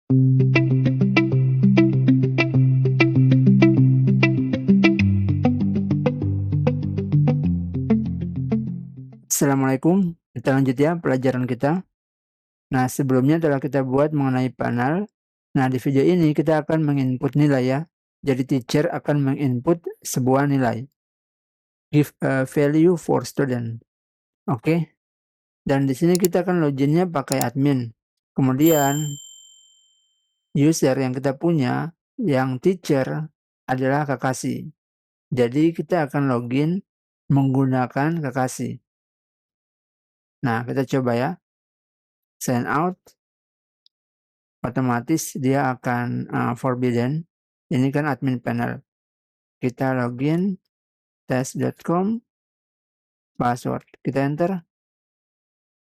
Assalamualaikum, kita lanjut ya pelajaran kita. Nah, sebelumnya telah kita buat mengenai panel. Nah, di video ini kita akan menginput nilai ya. Jadi teacher akan menginput sebuah nilai. Give a value for student. Oke. Dan di sini kita akan loginnya pakai admin. Kemudian user yang kita punya, yang teacher adalah Kakashi. Jadi kita akan login menggunakan Kakashi. Nah, kita coba ya. Sign out. Otomatis dia akan forbidden. Ini kan admin panel. Kita login test.com, password kita enter.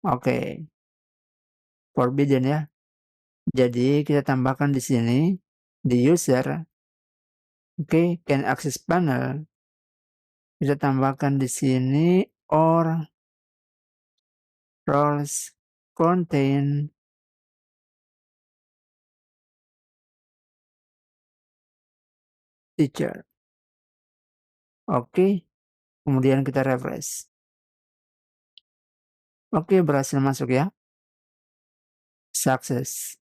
Oke. Forbidden ya. Jadi kita tambahkan di sini di user. Oke, can access panel. Kita tambahkan di sini or roles contain teacher. Oke. Kemudian kita refresh. Oke, berhasil masuk ya. Sukses.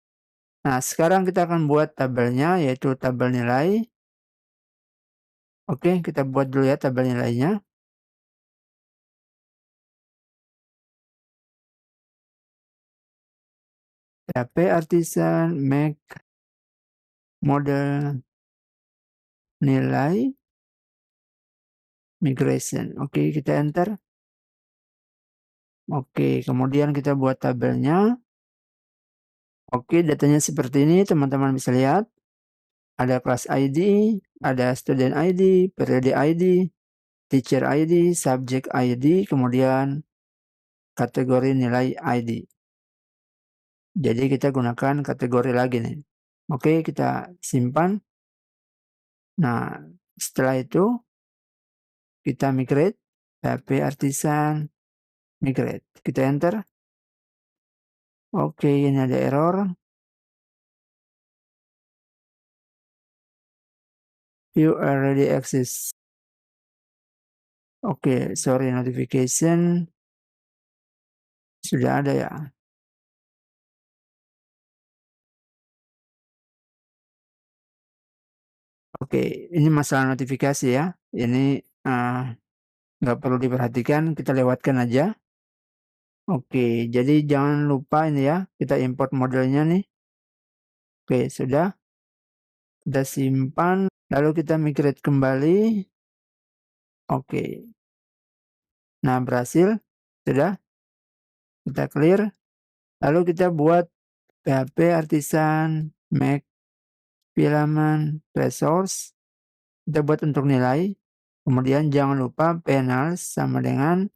Nah, sekarang kita akan buat tabelnya, yaitu tabel nilai. Oke, kita buat dulu ya tabel nilainya. PHP Artisan make model nilai migration. Oke, kita enter. Oke, kemudian kita buat tabelnya. Oke, datanya seperti ini, teman-teman bisa lihat. Ada kelas ID, ada student ID, periode ID, teacher ID, subject ID, kemudian kategori nilai ID. Jadi kita gunakan kategori lagi nih. Oke, kita simpan. Nah, setelah itu kita migrate, PHP Artisan migrate. Kita enter. Oke, ini ada error. You already access. Oke, sorry, notification sudah ada ya. Oke, ini masalah notifikasi ya. Ini nggak perlu diperhatikan, kita lewatkan aja. Oke, jadi jangan lupa ini ya, kita import modelnya nih. Oke, sudah. Kita simpan, lalu kita migrate kembali. Oke. Nah, berhasil. Sudah. Kita clear. Lalu kita buat PHP Artisan make filament resource. Kita buat untuk nilai. Kemudian jangan lupa panel sama dengan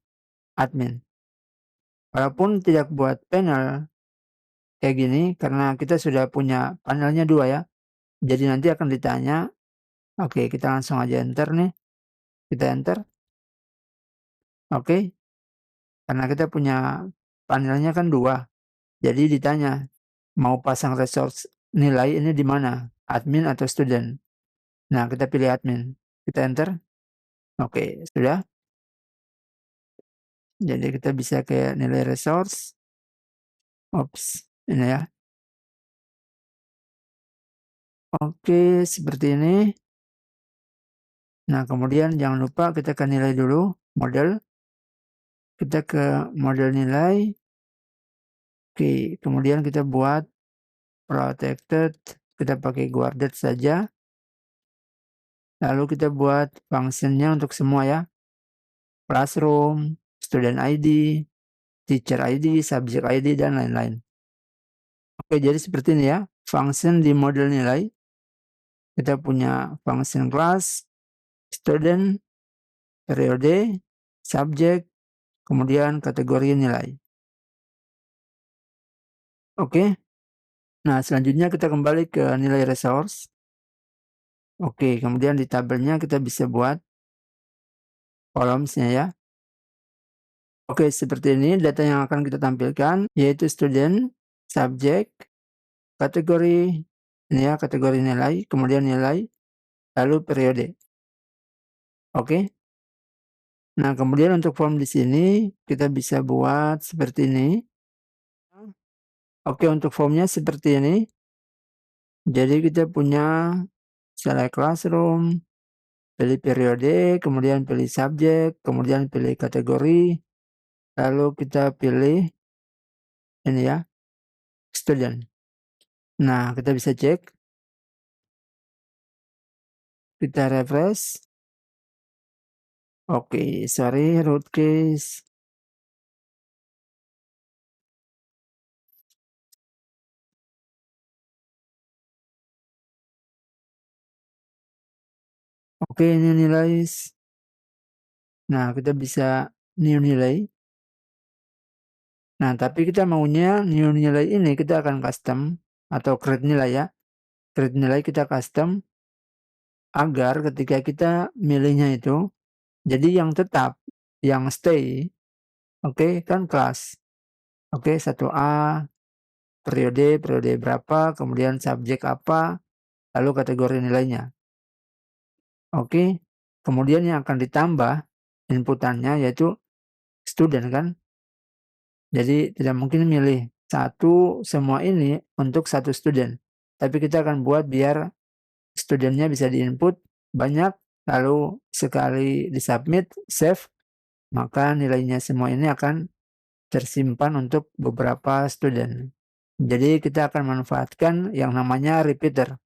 admin. Walaupun tidak buat panel kayak gini, karena kita sudah punya panelnya 2 ya. Jadi nanti akan ditanya. Oke, kita langsung aja enter nih. Kita enter. Oke. Karena kita punya panelnya kan 2. Jadi ditanya, mau pasang resource nilai ini di mana? Admin atau student? Nah, kita pilih admin. Kita enter. Oke, sudah. Jadi kita bisa ke nilai resource. Ops, ini ya. Oke, seperti ini. Nah, kemudian jangan lupa kita ke nilai dulu, model. Kita ke model nilai. Oke, kemudian kita buat protected. Kita pakai guarded saja. Lalu kita buat functionnya untuk semua ya. Classroom, student ID, teacher ID, subject ID, dan lain-lain. Oke, jadi seperti ini ya. Function di model nilai. Kita punya function class, student, periode, subject, kemudian kategori nilai. Oke. Nah, selanjutnya kita kembali ke nilai resource. Oke, kemudian di tabelnya kita bisa buat columns-nya ya. Oke, seperti ini data yang akan kita tampilkan, yaitu student, subject, kategori ini ya, kategori nilai, kemudian nilai, lalu periode. Oke. Nah, kemudian untuk form di sini kita bisa buat seperti ini. Oke, untuk formnya seperti ini. Jadi kita punya select classroom, pilih periode, kemudian pilih subjek, kemudian pilih kategori, lalu kita pilih ini ya, student. Nah, kita bisa cek. Kita refresh. Oke, sorry root case. Oke, ini nilai. Nah, kita bisa new nilai. Nah, tapi kita maunya new nilai ini kita akan custom atau create nilai ya. Create nilai kita custom agar ketika kita milihnya itu jadi yang tetap, yang stay, oke, kan kelas. Oke, 1A, periode berapa, kemudian subjek apa, lalu kategori nilainya. Oke, kemudian yang akan ditambah inputannya yaitu student kan. Jadi tidak mungkin milih satu semua ini untuk satu student. Tapi kita akan buat biar studentnya bisa diinput banyak, lalu sekali disubmit, save, maka nilainya semua ini akan tersimpan untuk beberapa student. Jadi kita akan manfaatkan yang namanya repeater.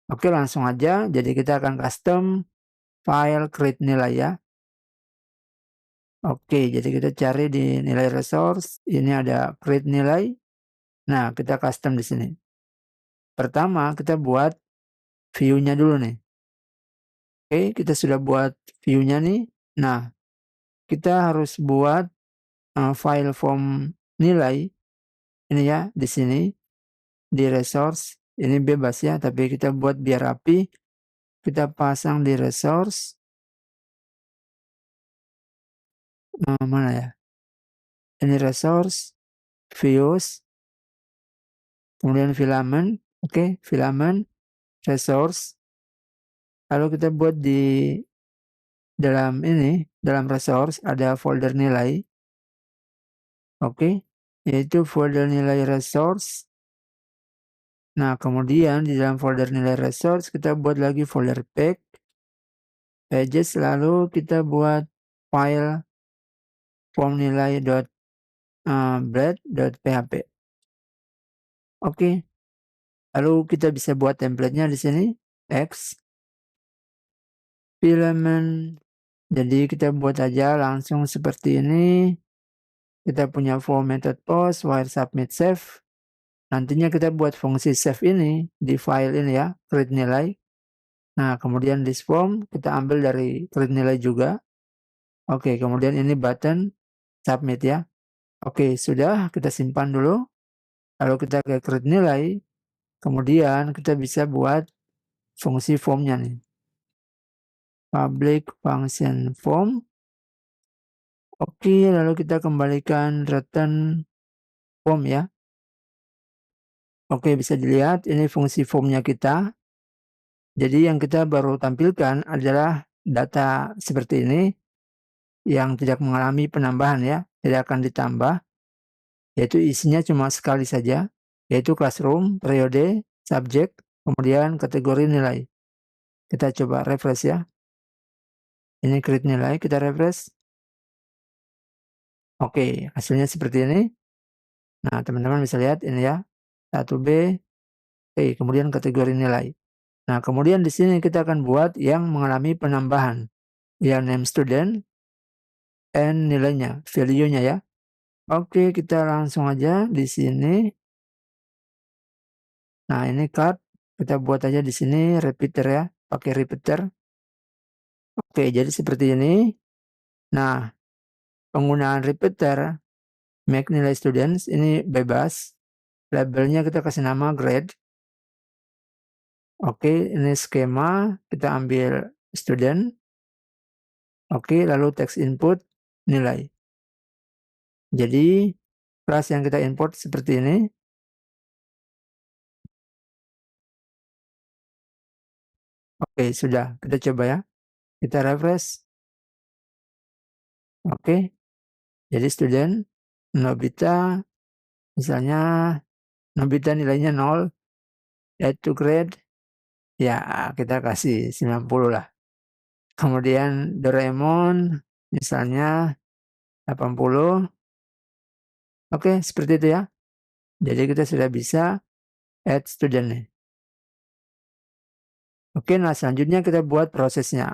Oke, langsung aja. Jadi kita akan custom file create nilai ya. Oke, jadi kita cari di nilai resource. Ini ada create nilai. Nah, kita custom di sini. Pertama, kita buat view-nya dulu nih. Oke, kita sudah buat view-nya nih. Nah, kita harus buat file form nilai. Ini ya, di sini. Di resource. Ini bebas ya, tapi kita buat biar rapi. Kita pasang di resource. Mana ya? Ini resource, views, kemudian filament. Oke, filament, resource. Lalu kita buat di dalam ini, dalam resource ada folder nilai. Oke, yaitu folder nilai resource. Nah, kemudian di dalam folder nilai resource kita buat lagi folder pages, lalu kita buat file form nilai blade.php. Oke. Lalu kita bisa buat template-nya di sini, X, filament. Jadi kita buat aja langsung seperti ini. Kita punya form method post, wire submit save. Nantinya kita buat fungsi save ini di file ini ya, create nilai. Nah, kemudian this form kita ambil dari create nilai juga. Oke, kemudian ini button submit ya. Oke, sudah kita simpan dulu. Lalu kita ke create nilai. Kemudian kita bisa buat fungsi formnya nih. Public function form. Oke, lalu kita kembalikan return form ya. Oke, bisa dilihat ini fungsi formnya kita. Jadi yang kita baru tampilkan adalah data seperti ini yang tidak mengalami penambahan ya, tidak akan ditambah. Yaitu isinya cuma sekali saja, yaitu classroom, periode, subjek, kemudian kategori nilai. Kita coba refresh ya. Ini create nilai, kita refresh. Oke, hasilnya seperti ini. Nah, teman-teman bisa lihat ini ya. 1B, kemudian kategori nilai. Nah, kemudian di sini kita akan buat yang mengalami penambahan. Ya, name student, and nilainya, value-nya ya. Oke, kita langsung aja di sini. Nah, ini card. Kita buat aja di sini repeater ya, pakai repeater. Oke, jadi seperti ini. Nah, penggunaan repeater make nilai students ini bebas. Labelnya kita kasih nama grade. Oke, ini skema. Kita ambil student. Oke, lalu text input nilai. Jadi, kelas yang kita import seperti ini. Oke, sudah. Kita coba ya. Kita refresh. Oke. Jadi student Nobita, misalnya Nobita nilainya 0, add to grade, ya kita kasih 90 lah. Kemudian Doraemon misalnya 80. Oke, seperti itu ya. Jadi kita sudah bisa add student nih. Oke, nah selanjutnya kita buat prosesnya.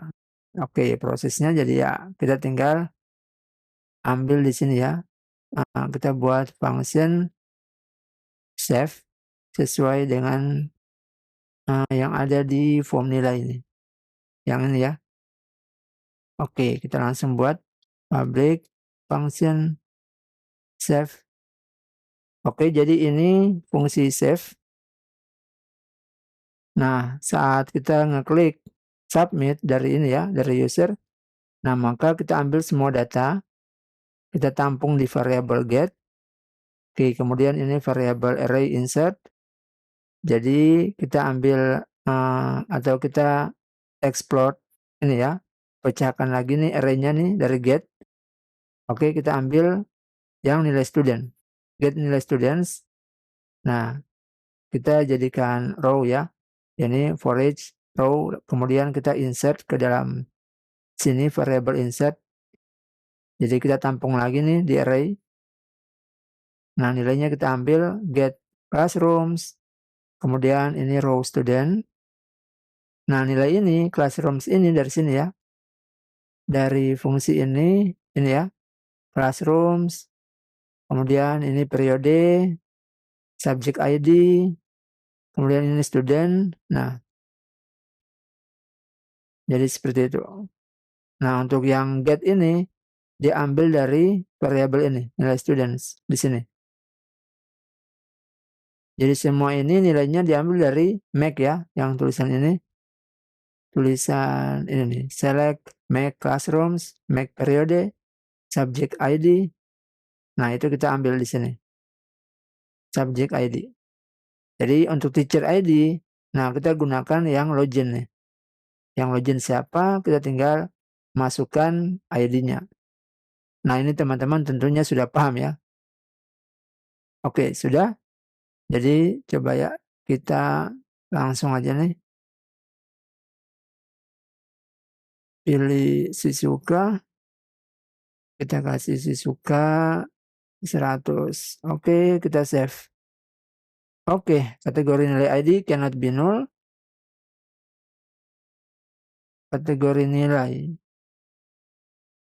Oke, prosesnya jadi ya kita tinggal ambil di sini ya. Kita buat function save sesuai dengan yang ada di form nilai ini. Yang ini ya. Oke, kita langsung buat public function save. Oke, jadi ini fungsi save. Nah, saat kita ngeklik submit dari ini ya, dari user, nah maka kita ambil semua data, kita tampung di variable get. Oke, kemudian ini variable array insert. Jadi kita ambil atau kita exploit ini ya, pecahkan lagi nih array-nya nih dari get. Oke, kita ambil yang nilai student, get nilai students. Nah, kita jadikan row ya, ini for each row, kemudian kita insert ke dalam sini variable insert. Jadi kita tampung lagi nih di array. Nah, nilainya kita ambil get classrooms, kemudian ini row student. Nah, nilai ini classrooms ini dari sini ya, dari fungsi ini ya, classrooms, kemudian ini periode, subject ID, kemudian ini student. Nah, jadi seperti itu. Nah, untuk yang get ini diambil dari variabel ini, nilai students di sini. Jadi semua ini nilainya diambil dari make ya, yang tulisan ini. Tulisan ini nih, select make classrooms, make periode, subject ID. Nah, itu kita ambil di sini. Subject ID. Jadi untuk teacher ID, nah kita gunakan yang login nih. Yang login siapa, kita tinggal masukkan ID-nya. Nah, ini teman-teman tentunya sudah paham ya. Oke, sudah. Jadi coba ya kita langsung aja nih. Pilih Shizuka. Kita kasih Shizuka 100. Oke, kita save. Oke, kategori nilai ID cannot be null. Kategori nilai.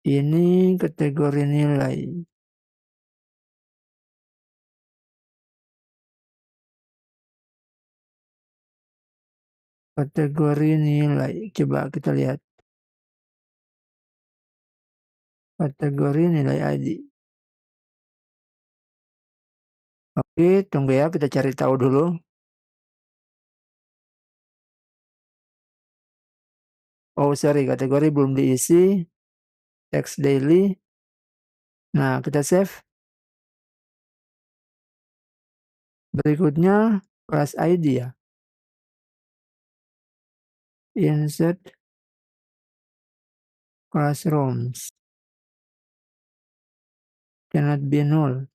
Ini kategori nilai. Kategori nilai. Coba kita lihat. Kategori nilai ID. Oke, tunggu ya, kita cari tahu dulu. Oh, sorry, kategori belum diisi. Text daily. Nah, kita save. Berikutnya, class ID ya. Insert classrooms. Cannot be null.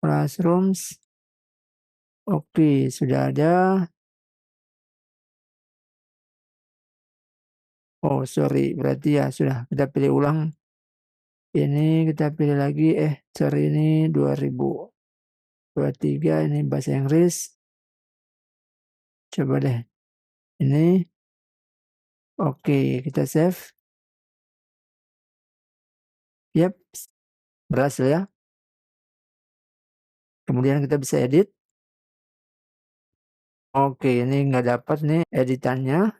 Classrooms. Oke, sudah ada. Oh, sorry, berarti ya sudah kita pilih ulang. Ini kita pilih lagi, sorry ini 2023, ini bahasa Inggris. Coba deh, ini. Oke, kita save. Yap, berhasil ya. Kemudian kita bisa edit. Oke, ini nggak dapat nih editannya.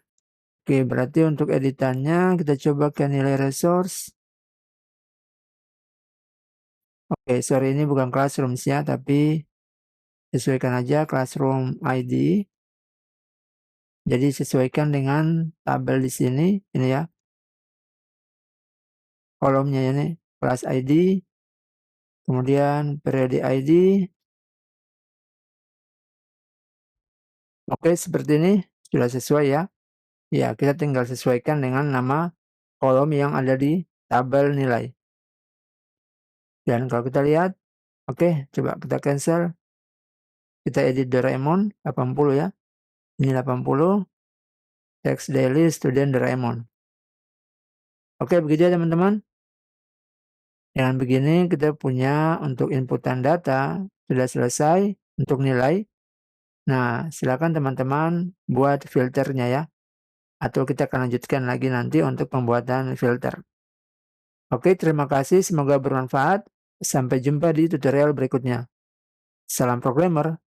Oke, berarti untuk editannya kita coba ke nilai resource. Oke, sorry ini bukan classrooms ya, tapi sesuaikan aja classroom ID. Jadi sesuaikan dengan tabel di sini, ini ya. Kolomnya ini, class ID, kemudian periode ID. Oke, seperti ini sudah sesuai ya. Ya, kita tinggal sesuaikan dengan nama kolom yang ada di tabel nilai. Dan kalau kita lihat, oke, coba kita cancel. Kita edit Doraemon 80 ya. Ini 80. Text daily student Doraemon. Oke, begitu ya teman-teman. Dengan begini kita punya untuk inputan data sudah selesai untuk nilai. Nah, silakan teman-teman buat filternya ya. Atau kita akan lanjutkan lagi nanti untuk pembuatan filter. Oke, terima kasih. Semoga bermanfaat. Sampai jumpa di tutorial berikutnya. Salam programmer.